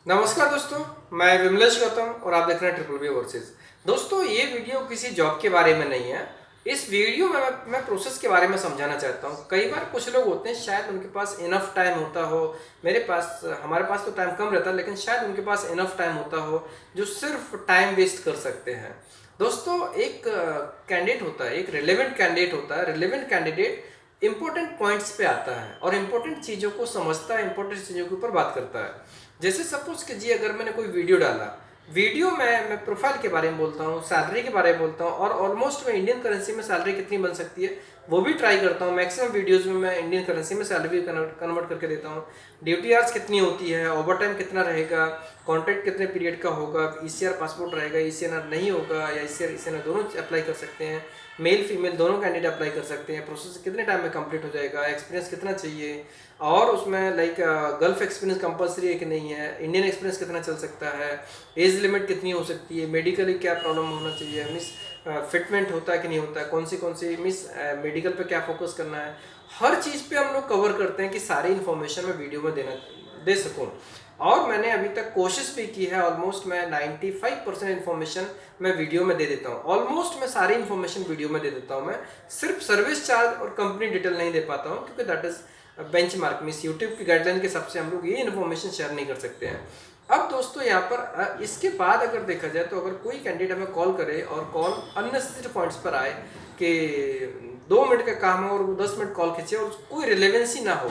नमस्कार दोस्तों, मैं विमलेश गौतम और आप देख रहे हैं ट्रिपल बी ओवरसीज। दोस्तों, ये वीडियो किसी जॉब के बारे में नहीं है। इस वीडियो में मैं प्रोसेस के बारे में समझाना चाहता हूँ। कई बार कुछ लोग होते हैं, शायद उनके पास इनफ टाइम होता हो, हमारे पास तो टाइम कम रहता है, लेकिन शायद उनके पास इनफ टाइम होता हो जो सिर्फ टाइम वेस्ट कर सकते हैं। दोस्तों, एक कैंडिडेट होता है, एक रिलेवेंट कैंडिडेट होता है। रिलेवेंट कैंडिडेट इंपॉर्टेंट पॉइंट्स पे आता है और इंपॉर्टेंट चीज़ों को समझता है, इंपॉर्टेंट चीज़ों के ऊपर बात करता है। जैसे सपोज कीजिए, अगर मैंने कोई वीडियो डाला, वीडियो में मैं प्रोफाइल के बारे में बोलता हूँ, सैलरी के बारे में बोलता हूँ, और ऑलमोस्ट मैं इंडियन करेंसी में सैलरी कितनी बन सकती है वो भी ट्राई करता हूँ। मैक्सिमम वीडियोस में मैं इंडियन करेंसी में सैलरी कन्वर्ट करके देता हूँ। ड्यूटी आवर्स कितनी होती है, ओवर टाइम कितना रहेगा, कॉन्ट्रैक्ट कितने पीरियड का होगा, ईसीआर पासपोर्ट रहेगा, ईसीएनआर नहीं होगा, या ईसीआर दोनों अप्लाई कर सकते हैं, मेल फीमेल दोनों कैंडिडेट अप्लाई कर सकते हैं, प्रोसेस कितने टाइम में कंप्लीट हो जाएगा, एक्सपीरियंस कितना चाहिए, और उसमें लाइक गल्फ एक्सपीरियंस कंपलसरी है कि नहीं है, इंडियन एक्सपीरियंस कितना चल सकता है, एज लिमिट कितनी हो सकती है, मेडिकली क्या प्रॉब्लम होना चाहिए, मिस फिटमेंट होता है कि नहीं होता है, कौन सी मिस मेडिकल पे क्या फोकस करना है। हर चीज़ पे हम लोग कवर करते हैं कि सारी इन्फॉर्मेशन मैं वीडियो में दे सकूँ। और मैंने अभी तक कोशिश भी की है, ऑलमोस्ट मैं 95% इन्फॉर्मेशन मैं वीडियो में दे देता हूँ। ऑलमोस्ट मैं सारी इन्फॉर्मेशन वीडियो में दे देता हूँ। मैं सिर्फ सर्विस चार्ज और कंपनी डिटेल नहीं दे पाता हूँ, क्योंकि that is benchmark means YouTube की गाइडलाइन के हिसाब से हम लोग ये इन्फॉर्मेशन शेयर नहीं कर सकते हैं। अब दोस्तों, यहाँ पर इसके बाद अगर देखा जाए तो अगर कोई कैंडिडेट हमें कॉल करे और कॉल अननेसेसरी पॉइंट्स पर आए कि 2 मिनट का काम है और वो 10 मिनट कॉल खींचे और कोई रिलेवेंसी ना हो,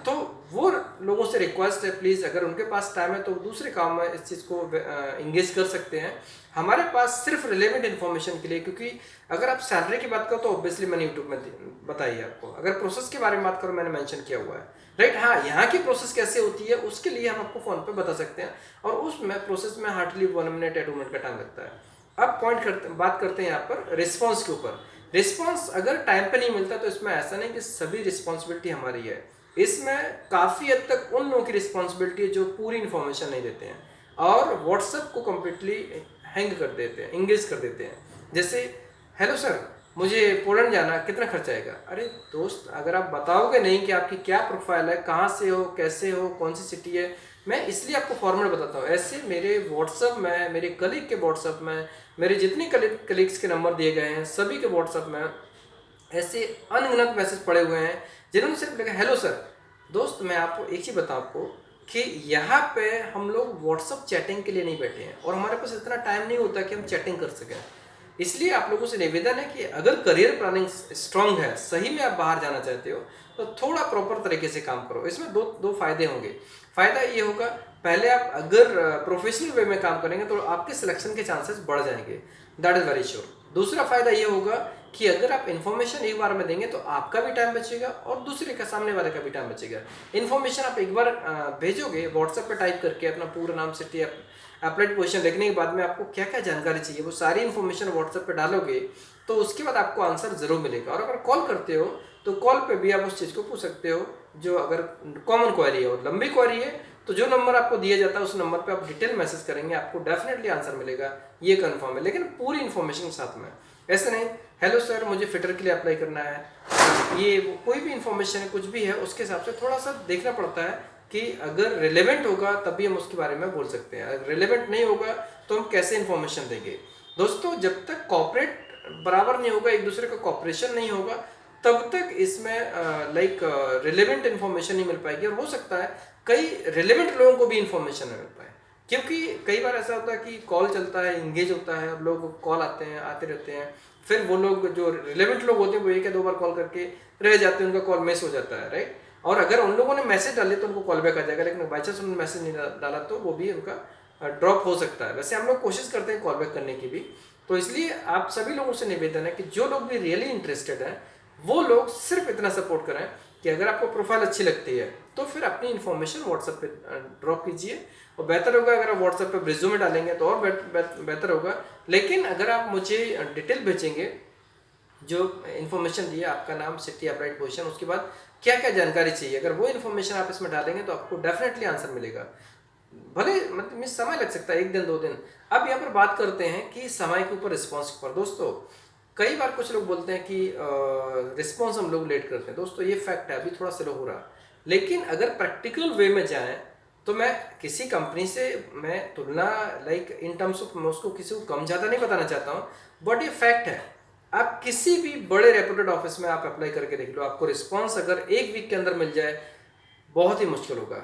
तो वो लोगों से रिक्वेस्ट है, प्लीज़ अगर उनके पास टाइम है तो दूसरे काम में इस चीज़ को इंगेज कर सकते हैं हमारे पास सिर्फ रिलेवेंट इन्फॉर्मेशन के लिए। क्योंकि अगर आप सैलरी की बात करो तो ऑब्वियसली मैंने यूट्यूब में बताई है आपको। अगर प्रोसेस के बारे में बात करो, मैंने मेंशन किया हुआ है, राइट। हाँ, यहाँ की प्रोसेस कैसे होती है उसके लिए हम आपको फ़ोन पे बता सकते हैं, और उसमें प्रोसेस में हार्डली 1 मिनट या 2 मिनट का टाइम लगता है। अब बात करते हैं यहाँ पर रिस्पॉन्स के ऊपर। रिस्पॉन्स अगर टाइम पे नहीं मिलता तो इसमें ऐसा नहीं कि सभी रिस्पॉन्सिबिलिटी हमारी है। इसमें काफ़ी हद तक उन लोगों की रिस्पॉन्सिबिलिटी है जो पूरी इन्फॉर्मेशन नहीं देते हैं और व्हाट्सएप को कम्प्लीटली हैंग कर देते हैं, इंगेज कर देते हैं। जैसे, हेलो सर, मुझे पोलैंड जाना, कितना खर्च आएगा? अरे दोस्त, अगर आप बताओगे नहीं कि आपकी क्या प्रोफाइल है, कहाँ से हो, कैसे हो, कौन सी सिटी है, मैं इसलिए आपको फॉर्मेट बताता हूँ। ऐसे मेरे व्हाट्सअप में, मेरे कलीग के व्हाट्सअप में, मेरे जितने कलीग्स के नंबर दिए गए हैं सभी के व्हाट्सअप में ऐसे अनगिनत मैसेज पड़े हुए हैं जिन्होंने सिर्फ लिखा हेलो सर। दोस्त, मैं आपको एक चीज़ बताऊँ आपको कि यहाँ पे हम लोग व्हाट्सअप चैटिंग के लिए नहीं बैठे हैं और हमारे पास इतना टाइम नहीं होता कि हम चैटिंग कर सकें। इसलिए आप लोगों से निवेदन है कि अगर करियर प्लानिंग स्ट्रांग है, सही में आप बाहर जाना चाहते हो, तो थोड़ा प्रॉपर तरीके से काम करो। इसमें दो दो फायदे होंगे। फायदा ये होगा, पहले आप अगर प्रोफेशनल वे में काम करेंगे तो आपके सिलेक्शन के चांसेस बढ़ जाएंगे, दैट इज वेरी श्योर। दूसरा फायदा ये होगा कि अगर आप इन्फॉर्मेशन एक बार में देंगे तो आपका भी टाइम बचेगा और दूसरे का, सामने वाले का भी टाइम बचेगा। इन्फॉर्मेशन आप एक बार भेजोगे व्हाट्सएप पे टाइप करके अपना पूरा नाम, सिटी, अप्लाइड पोजीशन लिखने के बाद में आपको क्या क्या जानकारी चाहिए वो सारी इन्फॉर्मेशन व्हाट्सएप पे डालोगे तो उसके बाद आपको आंसर जरूर मिलेगा। और अगर कॉल करते हो तो कॉल पे भी आप उस चीज़ को पूछ सकते हो जो अगर कॉमन क्वेरी है और लंबी क्वेरी है तो जो नंबर आपको दिया जाता है उस नंबर पे आप डिटेल मैसेज करेंगे, आपको डेफिनेटली आंसर मिलेगा, ये कंफर्म है। लेकिन पूरी इन्फॉर्मेशन के साथ में, ऐसे नहीं हेलो सर मुझे फिटर के लिए अप्लाई करना है, ये कोई भी इन्फॉर्मेशन है, कुछ भी है, उसके हिसाब से थोड़ा सा देखना पड़ता है कि अगर रिलेवेंट होगा तभी हम उसके बारे में बोल सकते हैं, अगर रिलेवेंट नहीं होगा तो हम कैसे इन्फॉर्मेशन देंगे। दोस्तों, जब तक कॉपरेट बराबर नहीं होगा, एक दूसरे का कॉपरेशन नहीं होगा, तब तक इसमें लाइक रिलेवेंट इन्फॉर्मेशन नहीं मिल पाएगी। और हो सकता है कई रिलेवेंट लोगों को भी इन्फॉर्मेशन न मिल पाए, क्योंकि कई बार ऐसा होता है कि कॉल चलता है, इंगेज होता है, लोग कॉल आते हैं, आते रहते हैं, फिर वो लोग जो रिलेवेंट लोग होते हैं वो एक या दो बार कॉल करके रह जाते हैं, उनका कॉल मिस हो जाता है, राइट। और अगर उन लोगों ने मैसेज डाले तो उनको कॉल बैक आ जाएगा, लेकिन बाई चांस उन्होंने मैसेज नहीं डाला तो वो भी उनका ड्रॉप हो सकता है। वैसे हम लोग कोशिश करते हैं कॉल बैक करने की भी। तो इसलिए आप सभी लोगों से निवेदन है कि जो लोग भी रियली इंटरेस्टेड हैं वो लोग सिर्फ इतना सपोर्ट करें कि अगर आपको प्रोफाइल अच्छी लगती है तो फिर अपनी इन्फॉर्मेशन व्हाट्सएप पे ड्रॉप कीजिए। और बेहतर होगा अगर आप व्हाट्सएप पे रिज्यूमे डालेंगे तो और बेहतर होगा। लेकिन अगर आप मुझे डिटेल भेजेंगे, जो इन्फॉर्मेशन दिया, आपका नाम, सिटी, अपराइट पोजीशन, उसके बाद क्या क्या जानकारी चाहिए, अगर वो इन्फॉर्मेशन आप इसमें डालेंगे तो आपको डेफिनेटली आंसर मिलेगा। भले मतलब में समय लग सकता है, 1 दिन 2 दिन। अब यहाँ पर बात करते हैं कि समय के ऊपर, रिस्पॉन्स के ऊपर। दोस्तों, कई बार कुछ लोग बोलते हैं कि रिस्पॉन्स हम लोग लेट करते हैं। दोस्तों, ये फैक्ट है, अभी थोड़ा स्लो हो रहा, लेकिन अगर प्रैक्टिकल वे में जाएं तो मैं किसी कंपनी से मैं तुलना लाइक इन टर्म्स ऑफ मैं उसको किसी को कम ज़्यादा नहीं बताना चाहता हूँ, बट ये फैक्ट है। आप किसी भी बड़े रेपुटेड ऑफिस में आप अप्लाई करके देख लो, आपको रिस्पॉन्स अगर एक वीक के अंदर मिल जाए बहुत ही मुश्किल होगा।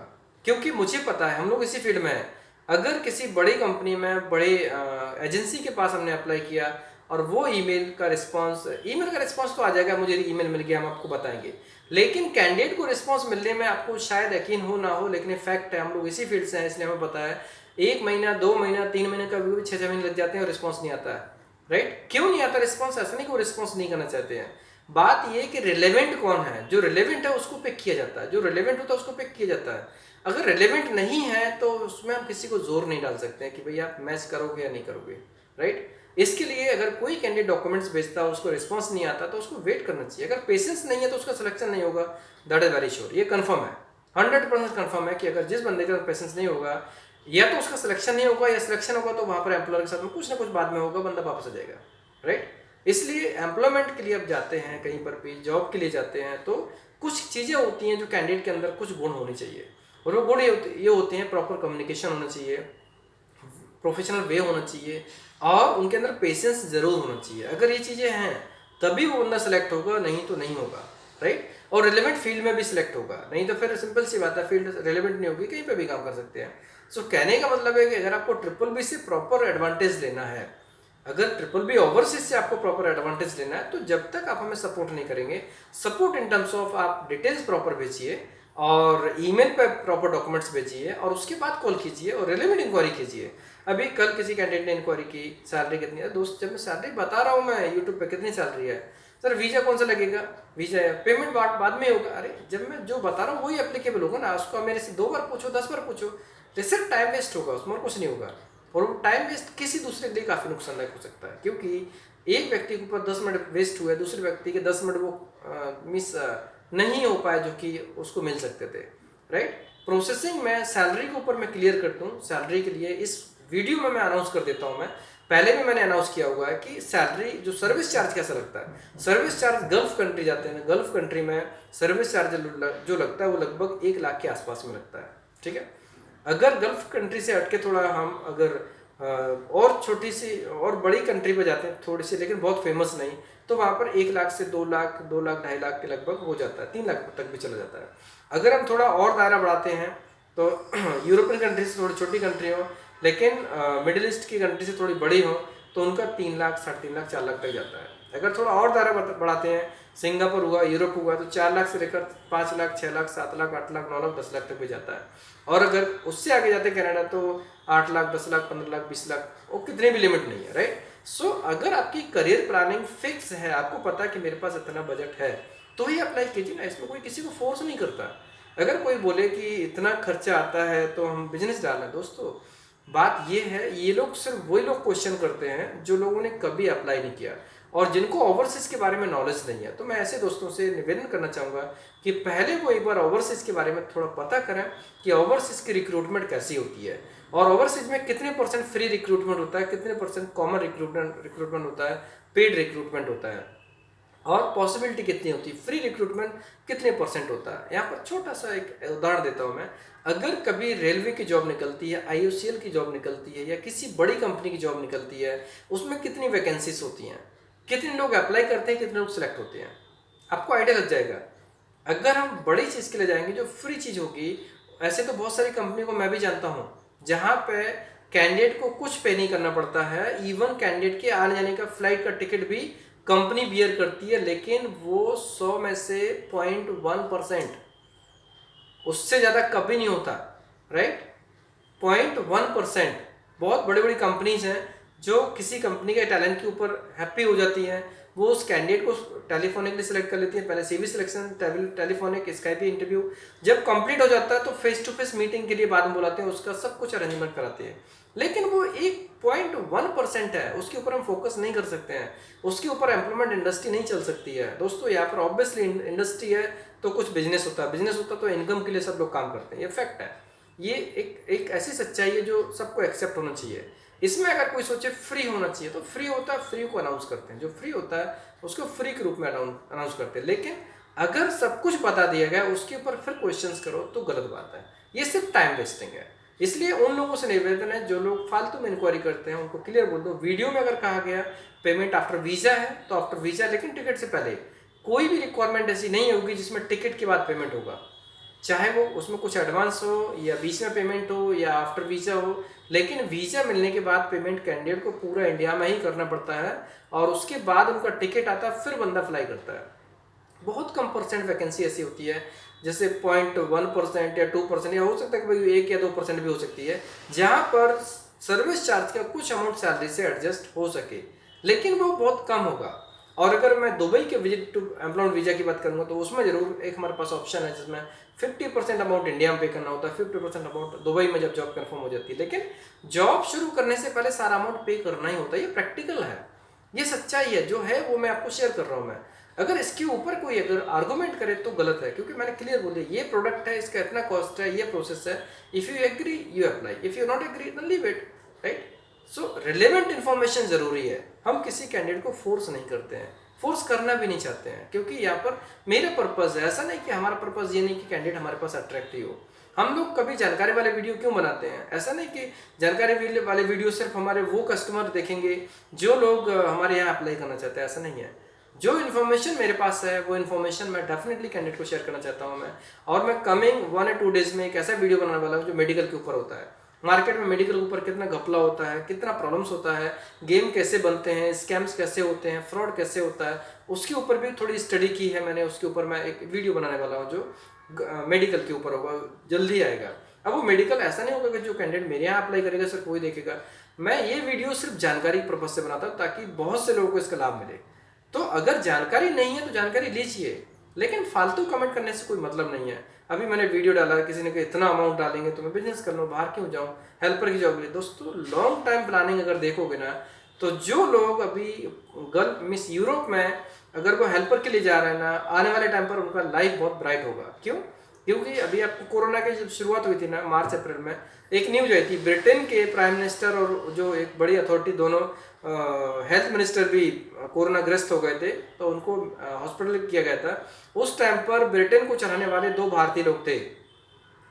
क्योंकि मुझे पता है, हम लोग इसी फील्ड में हैं। अगर किसी बड़ी कंपनी में बड़े एजेंसी के पास हमने अप्लाई किया और वो ईमेल का रिस्पांस तो आ जाएगा, मुझे ईमेल मिल गया, हम आपको बताएंगे। लेकिन कैंडिडेट को रिस्पांस मिलने में आपको शायद यकीन हो ना हो, लेकिन फैक्ट है, हम लोग इसी फील्ड से हैं इसलिए हमें पता है 1 महीना 2 महीना 3 महीने का भी 6 महीने लग जाते हैं और रिस्पॉन्स नहीं आता है। राइट? क्यों नहीं आता रिस्पॉन्स? ऐसा नहीं कि वो रिस्पॉन्स नहीं करना चाहते हैं, बात ये कि रिलेवेंट कौन है। जो रिलेवेंट है उसको पिक किया जाता है, जो रिलेवेंट होता है उसको पिक किया जाता है। अगर रिलेवेंट नहीं है तो उसमें हम किसी को जोर नहीं डाल सकते हैं कि भाई आप मैच करोगे या नहीं करोगे। राइट? इसके लिए अगर कोई कैंडिडेट डॉक्यूमेंट्स भेजता है, उसको रिस्पॉन्स नहीं आता तो उसको वेट करना चाहिए। अगर पेशेंस नहीं है तो उसका सिलेक्शन नहीं होगा, दैट इज वेरी श्योर। ये कंफर्म है, 100% कंफर्म है कि अगर जिस बंदे का पेशेंस नहीं होगा, या तो उसका सिलेक्शन नहीं होगा, या सिलेक्शन होगा तो वहां पर एम्प्लॉयर के साथ में कुछ ना कुछ बाद में होगा, बंदा वापस आ जाएगा। राइट? इसलिए एम्प्लॉयमेंट के लिए आप जाते हैं, कहीं पर भी जॉब के लिए जाते हैं, तो कुछ चीज़ें होती हैं जो कैंडिडेट के अंदर कुछ गुण होने चाहिए। और वो गुण ये होते हैं, प्रॉपर कम्युनिकेशन होना चाहिए, प्रोफेशनल वे होना चाहिए, और उनके अंदर पेशेंस जरूर होना चाहिए। अगर ये चीज़ें हैं तभी वो बंदा सेलेक्ट होगा, नहीं तो नहीं होगा। राइट? और रिलेवेंट फील्ड में भी सिलेक्ट होगा, नहीं तो फिर सिंपल सी बात है, फील्ड रिलेवेंट नहीं होगी, कहीं पे भी काम कर सकते हैं। सो कहने का मतलब है कि अगर आपको ट्रिपल बी से प्रॉपर एडवांटेज लेना है, अगर ट्रिपल बी ओवरसीज से आपको प्रॉपर एडवांटेज लेना है, तो जब तक आप हमें सपोर्ट नहीं करेंगे, सपोर्ट इन टर्म्स ऑफ आप डिटेल्स प्रॉपर भेजिए और ईमेल पे प्रॉपर डॉक्यूमेंट्स भेजिए और उसके बाद कॉल कीजिए और रिलेवेंट इंक्वायरी कीजिए। अभी कल किसी कैंडिडेट ने इंक्वायरी की, सैलरी कितनी है? दोस्त, जब मैं सैलरी बता रहा हूँ मैं यूट्यूब पे कितनी सैलरी है, सर वीजा कौन सा लगेगा? वीजा पेमेंट बाद में होगा। अरे जब मैं जो बता रहा हूँ वही एप्लीकेबल होगा ना, उसको मेरे से 2 बार पूछो 10 बार पूछो, तो सिर्फ टाइम वेस्ट होगा, उसमें और कुछ नहीं होगा। और वो टाइम वेस्ट किसी दूसरे के लिए काफ़ी नुकसानदायक हो सकता है, क्योंकि एक व्यक्ति के ऊपर 10 मिनट वेस्ट हुए, दूसरे व्यक्ति के 10 मिनट वो मिस नहीं हो पाए जो कि उसको मिल सकते थे। राइट? प्रोसेसिंग में सैलरी के ऊपर मैं क्लियर कर दूं, सैलरी के लिए इस वीडियो में मैं अनाउंस कर देता हूं। मैं पहले भी मैंने अनाउंस किया हुआ है कि सैलरी जो सर्विस चार्ज कैसा लगता है। सर्विस चार्ज गल्फ कंट्री जाते हैं, गल्फ कंट्री में सर्विस चार्ज जो लगता है वो लगभग 1 लाख के आसपास में लगता है। ठीक है? अगर गल्फ कंट्री से हटके थोड़ा हम अगर और छोटी सी और बड़ी कंट्री पे जाते हैं थोड़ी सी, लेकिन बहुत फेमस नहीं, तो वहाँ पर 1 लाख से 2 लाख 2 लाख 2.5 लाख के लगभग हो जाता है, 3 लाख तक भी चला जाता है। अगर हम थोड़ा और दायरा बढ़ाते हैं तो यूरोपियन कंट्री से थोड़ी छोटी कंट्री हो, लेकिन मिडिल ईस्ट की कंट्री से थोड़ी बड़ी हो, तो उनका 3 लाख 3.5 लाख 4 लाख तक जाता है। अगर थोड़ा और दायरा बढ़ाते हैं, सिंगापुर हुआ, यूरोप हुआ, तो 4 लाख से लेकर 5 लाख 6 लाख 7 लाख 8 लाख 9 लाख 10 लाख तक भी जाता है। और अगर उससे आगे जाते कनाडा तो 8 लाख 10 लाख 15 लाख 20 लाख, वो कितने भी लिमिट नहीं है। राइट? सो अगर आपकी करियर प्लानिंग फिक्स है, आपको पता है कि मेरे पास इतना बजट है, तो ही अप्लाई कीजिए ना, इसमें कोई किसी को फोर्स नहीं करता। अगर कोई बोले कि इतना खर्चा आता है तो हम बिजनेस डालना, दोस्तों बात ये है, ये लोग सिर्फ वही लोग क्वेश्चन करते हैं जो लोगों ने कभी अप्लाई नहीं किया और जिनको ओवरसीज के बारे में नॉलेज नहीं है। तो मैं ऐसे दोस्तों से निवेदन करना चाहूँगा कि पहले वो एक बार ओवरसीज के बारे में थोड़ा पता करें कि ओवरसीज की रिक्रूटमेंट कैसी होती है, और ओवरसीज में कितने % फ्री रिक्रूटमेंट होता है, कितने % कॉमन रिक्रूटमेंट होता है, पेड रिक्रूटमेंट होता है, और पॉसिबिलिटी कितनी होती है, फ्री रिक्रूटमेंट कितने % होता है। यहाँ पर छोटा सा एक उदाहरण देता हूँ मैं। अगर कभी रेलवे की जॉब निकलती है, IOCL की जॉब निकलती है, या किसी बड़ी कंपनी की जॉब निकलती है, उसमें कितनी वैकेंसीज होती हैं, कितने लोग अप्लाई करते हैं, कितने लोग सिलेक्ट होते हैं, आपको आइडिया लग जाएगा। अगर हम बड़ी चीज़ के लिए जाएंगे जो फ्री चीज़ होगी, ऐसे तो बहुत सारी कंपनी को मैं भी जानता हूँ जहाँ पे कैंडिडेट को कुछ पे नहीं करना पड़ता है, इवन कैंडिडेट के आने जाने का फ्लाइट का टिकट भी कंपनी बियर करती है, लेकिन वो 100 में से 0.1%, उससे ज़्यादा कभी नहीं होता। राइट? 0.1%। बहुत बड़ी बड़ी कंपनीज हैं जो किसी कंपनी के टैलेंट के ऊपर हैप्पी हो जाती हैं, वो उस कैंडिडेट को टेलीफोनिकली सिलेक्ट कर लेती है। पहले CV selection, telephonic, Skype interview, जब कंप्लीट हो जाता है तो फेस टू फेस मीटिंग के लिए बाद में बुलाते हैं, उसका सब कुछ अरेंजमेंट कराते हैं। लेकिन वो 1.1% है, उसके ऊपर हम फोकस नहीं कर सकते हैं, उसके ऊपर एम्प्लॉयमेंट इंडस्ट्री नहीं चल सकती है। दोस्तों यहाँ पर ऑब्वियसली इंडस्ट्री है तो कुछ बिजनेस होता है, बिजनेस होता है तो इनकम के लिए सब लोग काम करते हैं, ये फैक्ट है। ये एक ऐसी सच्चाई है जो सबको एक्सेप्ट होना चाहिए। इसमें अगर कोई सोचे फ्री होना चाहिए, तो फ्री होता है, फ्री को अनाउंस करते हैं, जो फ्री होता है उसको फ्री के रूप में अनाउंस करते हैं। लेकिन अगर सब कुछ बता दिया गया उसके ऊपर फिर क्वेश्चंस करो तो गलत बात है। ये सिर्फ टाइम वेस्टिंग है। इसलिए उन लोगों से निवेदन है जो लोग फालतू में इंक्वायरी करते हैं, उनको क्लियर बोल दो, वीडियो में अगर कहा गया पेमेंट आफ्टर वीज़ा है तो आफ्टर वीज़ा, लेकिन टिकट से पहले कोई भी रिक्वायरमेंट ऐसी नहीं होगी जिसमें टिकट के बाद पेमेंट होगा। चाहे वो उसमें कुछ एडवांस हो या बीच में पेमेंट हो या आफ्टर वीज़ा हो, लेकिन वीज़ा मिलने के बाद पेमेंट कैंडिडेट को पूरा इंडिया में ही करना पड़ता है और उसके बाद उनका टिकट आता है, फिर बंदा फ्लाई करता है। बहुत कम परसेंट वैकेंसी ऐसी होती है, जैसे 0.1% या 2%, या हो सकता है कि भाई 1 या 2% भी हो सकती है, जहाँ पर सर्विस चार्ज का कुछ अमाउंट सैलरी से एडजस्ट हो सके, लेकिन वो बहुत कम होगा। और अगर मैं दुबई के विजिट टू एम्प्लॉयमेंट वीज़ा की बात करूँगा तो उसमें जरूर एक हमारे पास ऑप्शन है जिसमें 50% अमाउंट इंडिया में पे करना होता है, 50% अमाउंट दुबई में जब जॉब कंफर्म हो जाती है। लेकिन जॉब शुरू करने से पहले सारा अमाउंट पे करना ही होता है, ये प्रैक्टिकल है, ये सच्चाई है, जो है वो मैं आपको शेयर कर रहा हूँ। मैं अगर इसके ऊपर कोई अगर आर्गूमेंट करे तो गलत है, क्योंकि मैंने क्लियर बोल दिया ये प्रोडक्ट है, इसका इतना कॉस्ट है, ये प्रोसेस है, if you agree you apply, if you not agree then leave it, right. So relevant information जरूरी है। हम किसी कैंडिडेट को फोर्स नहीं करते हैं, फोर्स करना भी नहीं चाहते हैं, क्योंकि यहाँ पर मेरा पर्पज़ है, ऐसा नहीं कि हमारा पर्पज़ ये नहीं कि कैंडिडेट हमारे पास अट्रैक्टिव हो। हम लोग कभी जानकारी वाले वीडियो क्यों बनाते हैं, ऐसा नहीं कि जानकारी वाले वीडियो सिर्फ हमारे वो कस्टमर देखेंगे जो लोग हमारे यहाँ अप्लाई करना चाहते हैं, ऐसा नहीं है। जो इन्फॉर्मेशन मेरे पास है वो इन्फॉर्मेशन मैं डेफिनेटली कैंडिडेट को शेयर करना चाहता हूँ मैं। और मैं कमिंग 1 या 2 डेज में एक ऐसा वीडियो बनाने वाला हूँ जो मेडिकल के ऊपर होता है। मार्केट में मेडिकल के ऊपर कितना घपला होता है, कितना प्रॉब्लम्स होता है, गेम कैसे बनते हैं, स्कैम्स कैसे होते हैं, फ्रॉड कैसे होता है, उसके ऊपर भी थोड़ी स्टडी की है मैंने। उसके ऊपर मैं एक वीडियो बनाने वाला हूँ जो मेडिकल के ऊपर होगा, जल्दी आएगा। अब वो मेडिकल ऐसा नहीं होगा कि जो कैंडिडेट मेरे यहाँ अप्लाई करेगा सिर्फ कोई देखेगा। मैं ये वीडियो सिर्फ जानकारी पर्पज से बनाता हूँ ताकि बहुत से लोगों को इसका लाभ मिले। तो अगर जानकारी नहीं है तो जानकारी लीजिए, लेकिन फालतू कमेंट करने से कोई मतलब नहीं है। अभी मैंने वीडियो डाला, किसी ने कहा इतना अमाउंट डालेंगे तो मैं बिजनेस कर लूँ, बाहर क्यों जाऊँ, हेल्पर की जॉब के लिए। दोस्तों लॉन्ग टाइम प्लानिंग अगर देखोगे ना, तो जो लोग अभी गल्फ मीन्स यूरोप में अगर वो हेल्पर के लिए जा रहे हैं ना, आने वाले टाइम पर उनका लाइफ बहुत ब्राइट होगा। क्यों? क्योंकि अभी आपको कोरोना की जब शुरुआत हुई थी ना, मार्च अप्रैल में, एक न्यूज आई थी, ब्रिटेन के प्राइम मिनिस्टर और जो एक बड़ी अथॉरिटी, दोनों हेल्थ मिनिस्टर भी कोरोना ग्रस्त हो गए थे, तो उनको हॉस्पिटल किया गया था। उस टाइम पर ब्रिटेन को चलाने वाले 2 भारतीय लोग थे,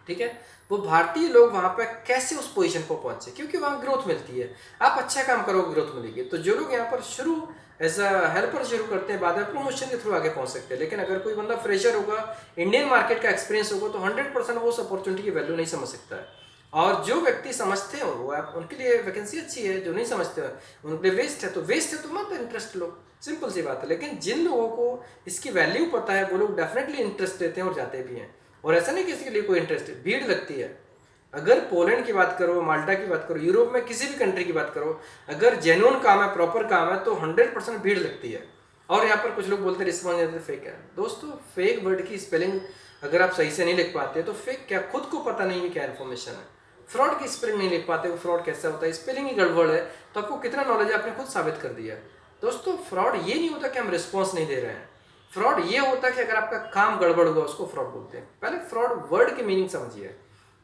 ठीक है। वो भारतीय लोग वहां पर कैसे उस पोजीशन पर पहुंचे, क्योंकि वहां ग्रोथ मिलती है, आप अच्छा काम करोगे ग्रोथ मिलेगी। तो जो लोग यहाँ पर शुरू एज अ हेल्पर शुरू करते हैं, बाद में प्रमोशन के थ्रू आगे पहुंच सकते हैं। लेकिन अगर कोई बंदा फ्रेशर होगा, इंडियन मार्केट का एक्सपीरियंस होगा, तो 100% वो उस अपॉर्चुनिटी की वैल्यू नहीं समझ सकता है। और जो व्यक्ति समझते हो वो आप उनके लिए वैकेंसी अच्छी है, जो नहीं समझते हो उनके लिए वेस्ट है, तो वेस्ट है तो मत इंटरेस्ट लो, सिंपल सी बात है। लेकिन जिन लोगों को इसकी वैल्यू पता है वो लोग डेफिनेटली इंटरेस्ट लेते हैं और जाते भी हैं। और ऐसा नहीं किसी के लिए कोई इंटरेस्ट है, भीड़ लगती है। अगर पोलैंड की बात करो, माल्टा की बात करो, यूरोप में किसी भी कंट्री की बात करो, अगर जेन्युइन काम है, प्रॉपर काम है, तो 100% भीड़ लगती है। और यहाँ पर कुछ लोग बोलते हैं रिस्पॉन्स देते फेक है। दोस्तों फेक वर्ड की स्पेलिंग अगर आप सही से नहीं लिख पाते तो फेक क्या, खुद को पता नहीं है क्या इन्फॉर्मेशन है। फ्रॉड की स्पेलिंग नहीं लिख पाते, वो फ्रॉड कैसा होता है, स्पेलिंग ही गड़बड़ है, तो आपको कितना नॉलेज है आपने खुद साबित कर दिया। दोस्तों फ्रॉड ये नहीं होता कि हम रिस्पॉन्स नहीं दे रहे हैं, फ्रॉड ये होता है कि अगर आपका काम गड़बड़ हुआ उसको फ्रॉड बोलते हैं। पहले फ्रॉड वर्ड की मीनिंग समझिए।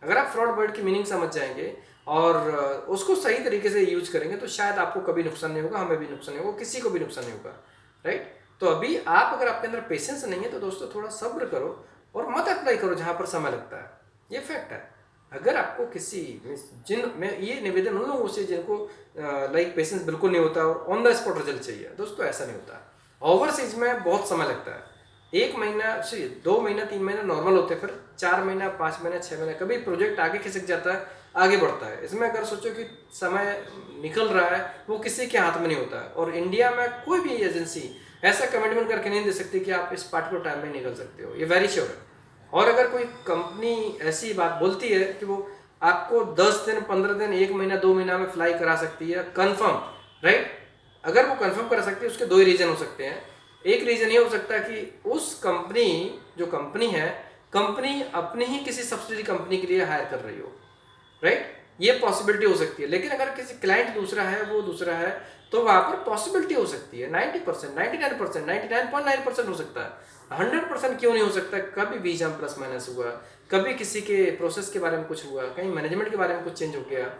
अगर आप फ्रॉड वर्ड की मीनिंग समझ जाएंगे और उसको सही तरीके से यूज करेंगे तो शायद आपको कभी नुकसान नहीं होगा, हमें भी नुकसान नहीं होगा, किसी को भी नुकसान नहीं होगा, राइट। तो अभी आप अगर आपके अंदर पेशेंस नहीं है तो दोस्तों थोड़ा सब्र करो और मत अप्लाई करो जहाँ पर समय लगता है, ये फैक्ट है। अगर आपको किसी जिन मैं ये निवेदन उन लोगों से जिनको लाइक पेशेंस बिल्कुल नहीं होता और ऑन द स्पॉट रिजल्ट चाहिए, दोस्तों ऐसा नहीं होता। ओवरसीज में बहुत समय लगता है, 1 महीना से 2 महीना 3 महीना नॉर्मल होते हैं, फिर 4 महीना 5 महीना 6 महीना कभी प्रोजेक्ट आगे खिसक जाता है, आगे बढ़ता है। इसमें अगर सोचो कि समय निकल रहा है, वो किसी के हाथ में नहीं होता है। और इंडिया में कोई भी एजेंसी ऐसा कमिटमेंट करके नहीं दे सकती कि आप इस पार्टिकुलर टाइम में निकल सकते हो, ये वेरी श्योर है। और अगर कोई कंपनी ऐसी बात बोलती है कि वो आपको 10 दिन 15 दिन 1 महीना 2 महीना में फ्लाई करा सकती है कंफर्म, राइट, अगर वो कंफर्म करा सकती है उसके 2 ही रीजन हो सकते हैं। एक रीजन ये हो सकता है कि उस कंपनी जो कंपनी है, कंपनी अपनी ही किसी सब्सिडरी कंपनी के लिए हायर कर रही हो, राइट, ये पॉसिबिलिटी हो सकती है। लेकिन अगर किसी क्लाइंट दूसरा है, वो दूसरा है, तो वहां पर पॉसिबिलिटी हो सकती है 90%, 99%, 99.9% हो सकता है। 100% क्यों नहीं हो सकता? कभी वीजा में प्लस माइनस हुआ, कभी किसी के प्रोसेस के बारे में कुछ हुआ, कहीं मैनेजमेंट के बारे में कुछ चेंज हो गया,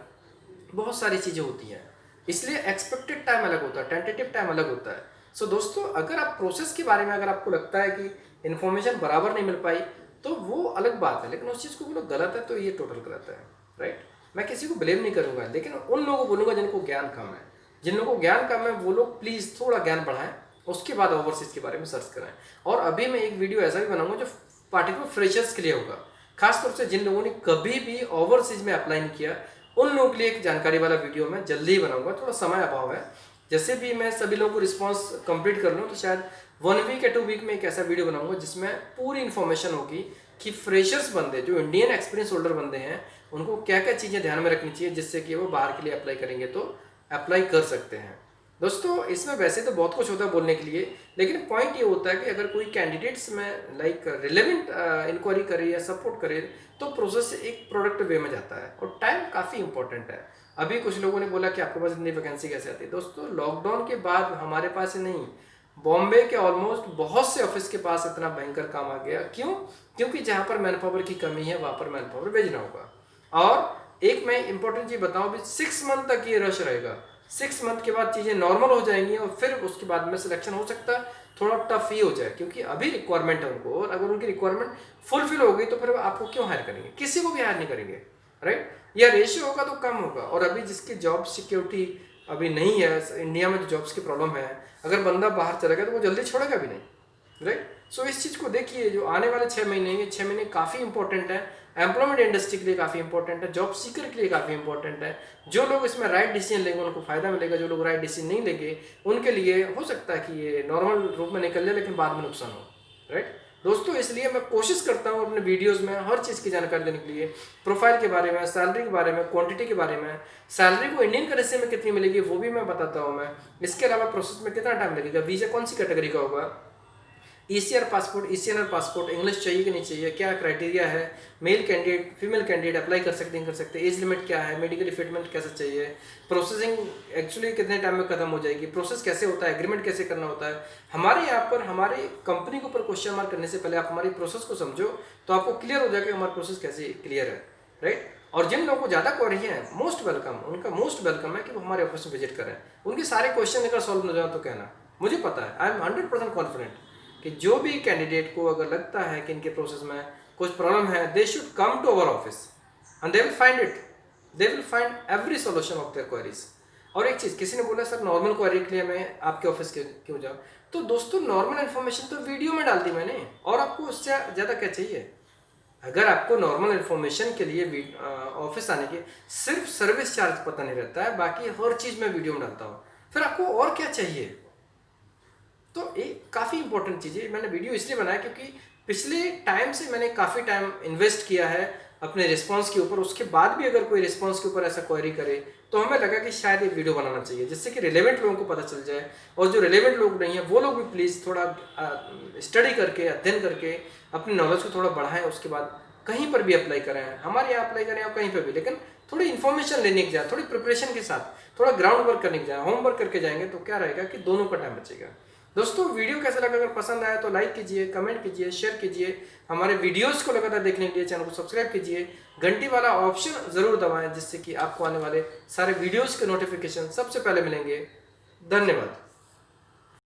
बहुत सारी चीज़ें होती हैं। इसलिए एक्सपेक्टेड टाइम अलग होता है, टेंटेटिव टाइम अलग होता है। सो दोस्तों अगर आप प्रोसेस के बारे में अगर आपको लगता है कि इन्फॉर्मेशन बराबर नहीं मिल पाई, तो वो अलग बात है, लेकिन उस चीज़ को बोलो गलत है तो ये टोटल गलत है, राइट। मैं किसी को ब्लेम नहीं करूँगा, लेकिन उन लोगों को बोलूँगा जिनको ज्ञान कम है। जिन लोगों को ज्ञान कम है वो लोग प्लीज़ थोड़ा ज्ञान बढ़ाएं, उसके बाद ओवरसीज़ के बारे में सर्च करें। और अभी मैं एक वीडियो ऐसा भी बनाऊंगा जो पार्टिकुलर फ्रेशर्स के लिए होगा, खासतौर से जिन लोगों ने कभी भी ओवरसीज़ में अप्लाई नहीं किया, उन लोगों के लिए एक जानकारी वाला वीडियो मैं जल्दी ही बनाऊंगा। थोड़ा समय अभाव है, जैसे भी मैं सभी लोगों को रिस्पॉन्स कंप्लीट कर लूँ तो शायद 1 वीक या 2 वीक में एक ऐसा वीडियो बनाऊंगा जिसमें पूरी इन्फॉर्मेशन होगी कि फ्रेशर्स बंदे जो इंडियन एक्सपीरियंस होल्डर बंदे हैं उनको क्या क्या चीज़ें ध्यान में रखनी चाहिए, जिससे कि वो बाहर के लिए अप्लाई करेंगे तो अप्लाई कर सकते हैं। दोस्तों इसमें वैसे तो बहुत कुछ होता है बोलने के लिए, लेकिन पॉइंट ये होता है कि अगर कोई कैंडिडेट्स में लाइक रिलेवेंट इंक्वायरी करे या सपोर्ट करे तो प्रोसेस एक प्रोडक्टिव वे में जाता है, और टाइम काफ़ी इंपॉर्टेंट है। अभी कुछ लोगों ने बोला कि आपके पास इतनी वैकेंसी कैसे आती है। दोस्तों लॉकडाउन के बाद हमारे पास ही नहीं, बॉम्बे के ऑलमोस्ट बहुत से ऑफिस के पास इतना भयंकर काम आ गया। क्यों? क्योंकि जहाँ पर मैन पावर की कमी है वहाँ पर मैन पावर भेजना होगा। और एक मैं इंपॉर्टेंट चीज़ बताऊँ भी, 6 मंथ तक ये रश रहेगा। 6 मंथ के बाद चीज़ें नॉर्मल हो जाएंगी और फिर उसके बाद में सिलेक्शन हो सकता है थोड़ा टफ ही हो जाए, क्योंकि अभी रिक्वायरमेंट है उनको, और अगर उनकी रिक्वायरमेंट फुलफिल हो गई तो फिर आपको क्यों हायर करेंगे, किसी को भी हायर नहीं करेंगे, राइट। या रेशियो होगा तो कम होगा। और अभी जिसकी जॉब सिक्योरिटी अभी नहीं है, इंडिया में जो जॉब्स की प्रॉब्लम है, अगर बंदा बाहर चला गया तो वो जल्दी छोड़ेगा भी नहीं, राइट। सो इस चीज़ को देखिए, जो आने वाले 6 महीने हैं, 6 महीने काफ़ी इंपॉर्टेंट है, एम्प्लॉयमेंट इंडस्ट्री के लिए काफ़ी इंपॉर्टेंट है, जॉब सीकर के लिए काफ़ी इंपॉर्टेंट है। जो लोग इसमें राइट डिसीजन लेंगे उनको फायदा मिलेगा, जो लोग राइट डिसीजन नहीं लेंगे उनके लिए हो सकता है कि ये नॉर्मल रूप में निकल जाए लेकिन बाद में नुकसान हो, राइट। दोस्तों इसलिए मैं कोशिश करता हूँ अपने वीडियोस में हर चीज़ की जानकारी देने के लिए, प्रोफाइल के बारे में, सैलरी के बारे में, क्वांटिटी के बारे में, सैलरी को इंडियन करेंसी में कितनी मिलेगी वो भी मैं बताता हूँ मैं। इसके अलावा प्रोसेस में कितना टाइम लगेगा, वीज़ा कौन सी कैटेगरी का होगा, ECR passport, ECNR passport, English चाहिए कि नहीं चाहिए, क्या क्राइटेरिया है, male candidate female candidate apply कर सकते नहीं कर सकते, एज लिमिट क्या है, मेडिकल फिटमेंट कैसे चाहिए, प्रोसेसिंग एक्चुअली कितने टाइम में खत्म हो जाएगी, प्रोसेस कैसे होता है, एग्रीमेंट कैसे करना होता है। हमारे यहाँ पर हमारी कंपनी के ऊपर क्वेश्चन मार्क करने से पहले आप हमारी प्रोसेस को समझो तो आपको क्लियर हो जाएगा हमारा प्रोसेस कैसे क्लियर है, राइट। और जिन लोगों को ज़्यादा क्वेरी है मोस्ट वेलकम, उनका मोस्ट वेलकम है कि वो हमारे ऑफिस में विजिट करें, उनके सारे क्वेश्चन अगर सॉल्व हो जाए तो कहना, मुझे पता है, आई एम 100% कॉन्फिडेंट कि जो भी कैंडिडेट को अगर लगता है कि इनके प्रोसेस में कुछ प्रॉब्लम है, they should come to our office and they will find it, they will find every solution of their queries. और एक चीज़, किसी ने बोला सर नॉर्मल क्वेरी के लिए मैं आपके ऑफिस क्यों जाऊँ, तो दोस्तों नॉर्मल इन्फॉर्मेशन तो वीडियो में डाल दी मैंने, और आपको उससे ज़्यादा क्या चाहिए। अगर आपको नॉर्मल इन्फॉर्मेशन के लिए ऑफिस आने की सिर्फ सर्विस चार्ज पता नहीं रहता है, बाकी हर चीज़ मैं वीडियो में डालता हूँ, फिर आपको और क्या चाहिए। तो ये काफ़ी इंपॉर्टेंट चीज़ है। मैंने वीडियो इसलिए बनाया क्योंकि पिछले टाइम से मैंने काफ़ी टाइम इन्वेस्ट किया है अपने रिस्पांस के ऊपर, उसके बाद भी अगर कोई रिस्पांस के ऊपर ऐसा क्वेरी करे तो हमें लगा कि शायद एक वीडियो बनाना चाहिए जिससे कि रिलेवेंट लोगों को पता चल जाए, और जो रिलेवेंट लोग नहीं है वो लोग भी प्लीज़ थोड़ा स्टडी करके, अध्ययन करके अपनी नॉलेज को थोड़ा बढ़ाएं, उसके बाद कहीं पर भी अप्लाई करें, हमारे यहाँ अप्लाई करें और कहीं पर भी, लेकिन थोड़ी इन्फॉर्मेशन लेने की जाए, थोड़ी प्रिपरेशन के साथ थोड़ा ग्राउंड वर्क करने की जाए, होमवर्क करके जाएंगे तो क्या रहेगा कि दोनों का टाइम बचेगा। दोस्तों वीडियो कैसा लगा, अगर पसंद आया तो लाइक कीजिए, कमेंट कीजिए, शेयर कीजिए, हमारे वीडियोस को लगातार देखने के लिए चैनल को सब्सक्राइब कीजिए, घंटी वाला ऑप्शन ज़रूर दबाएं जिससे कि आपको आने वाले सारे वीडियोस के नोटिफिकेशन सबसे पहले मिलेंगे। धन्यवाद।